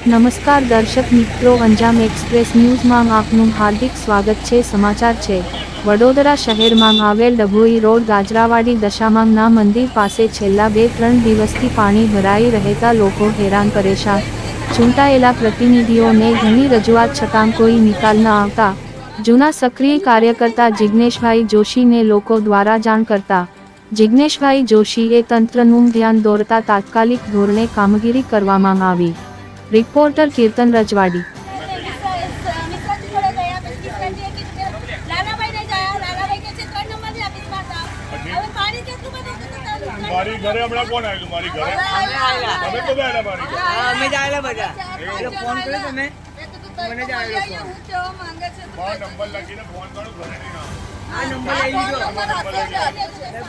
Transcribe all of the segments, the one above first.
નમસ્કાર દર્શક મિત્રો, અંજામ એક્સપ્રેસ ન્યૂઝમાં આપનું હાર્દિક સ્વાગત છે। સમાચાર છે, વડોદરા શહેરમાં આવેલ ડભોઈ રોડ ગાજરાવાડી દશામાંના મંદિર પાસે છેલ્લા 2-3 દિવસથી પાણી ભરાઈ રહેતા લોકો હેરાન પરેશાન। ચૂંટાયેલા પ્રતિનિધિઓને ઘણી રજૂઆત છતાં કોઈ નિકાલ ન આવતા જૂના સક્રિય કાર્યકર્તા જિગ્નેશભાઈ જોશીને લોકો દ્વારા જાણ કરતા જિગ્નેશભાઈ જોશીએ તંત્રનું ધ્યાન દોરતા તાત્કાલિક ધોરણે કામગીરી કરવામાં આવી। रिपोर्टर कीर्तन रजवाड़ी। મારી ઘરે હમણાં કોણ આવ્યું? મારી ઘરે તમે તો બેઠા મારી ઘરે અમે જાયેલા બધા એ ફોન કર્યો તમે મને જાયેલો ફોન હું કેવા માંગે છે તો નંબર લખીને ફોન કરો ઘરે નહીં આ નંબર લઈ લીધો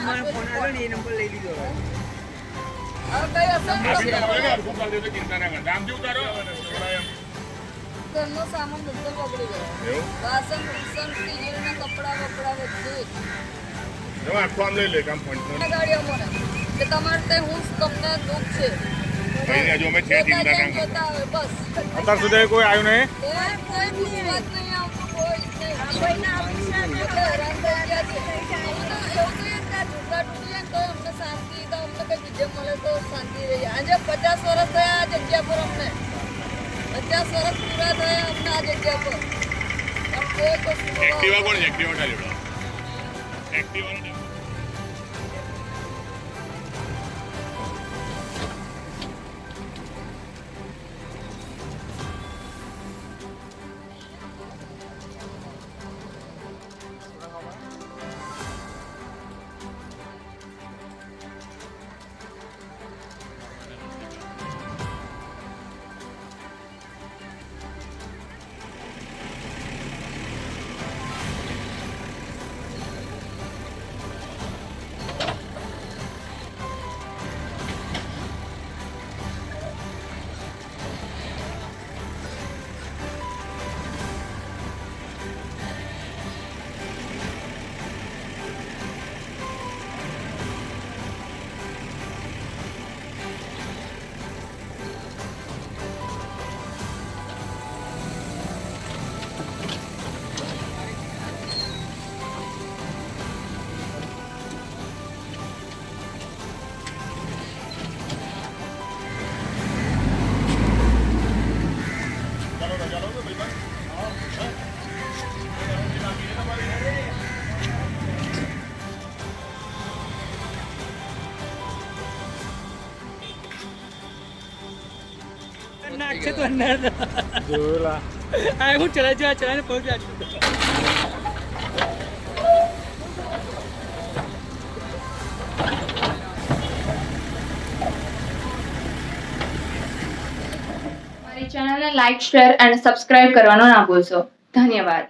મને ફોન આવ્યો ને એ નંબર લઈ લીધો હવે ઘરનો સામાન બધો બગડી ગયો, વાસણ કુસન ટીવીના કપડા બપડા બધું આખું આમ લઈ લે કામ ફોન ગાડીઓ મને કે તમારે તે હું તમને દુઃખ છે અમે છે ચિંતા ના કરતા બસ અત્યાર સુધી કોઈ આવ્યું નહીં કોઈ વાત નહીં આવતું કોઈ ના આવું છે હેરાન થઈ ગયા છે એવું તો અમને શાંતિ તો અમને કઈ વિજય મળે તો શાંતિ રહી। આજે 50 વર્ષ થયા આ જગ્યા પર, અમને 50 વર્ષ પૂરા થયા અમને આ જગ્યા પર। એક્ટિવા કોણ છે? એક્ટિવા ડાલ્યો એક્ટિવા नाचे तो अंदर जोला आए हूँ चला जा चलाने पहुंच जा हमारी चैनल ने लाइक शेयर एंड सब्सक्राइब करवाना ना भूलशो। धन्यवाद।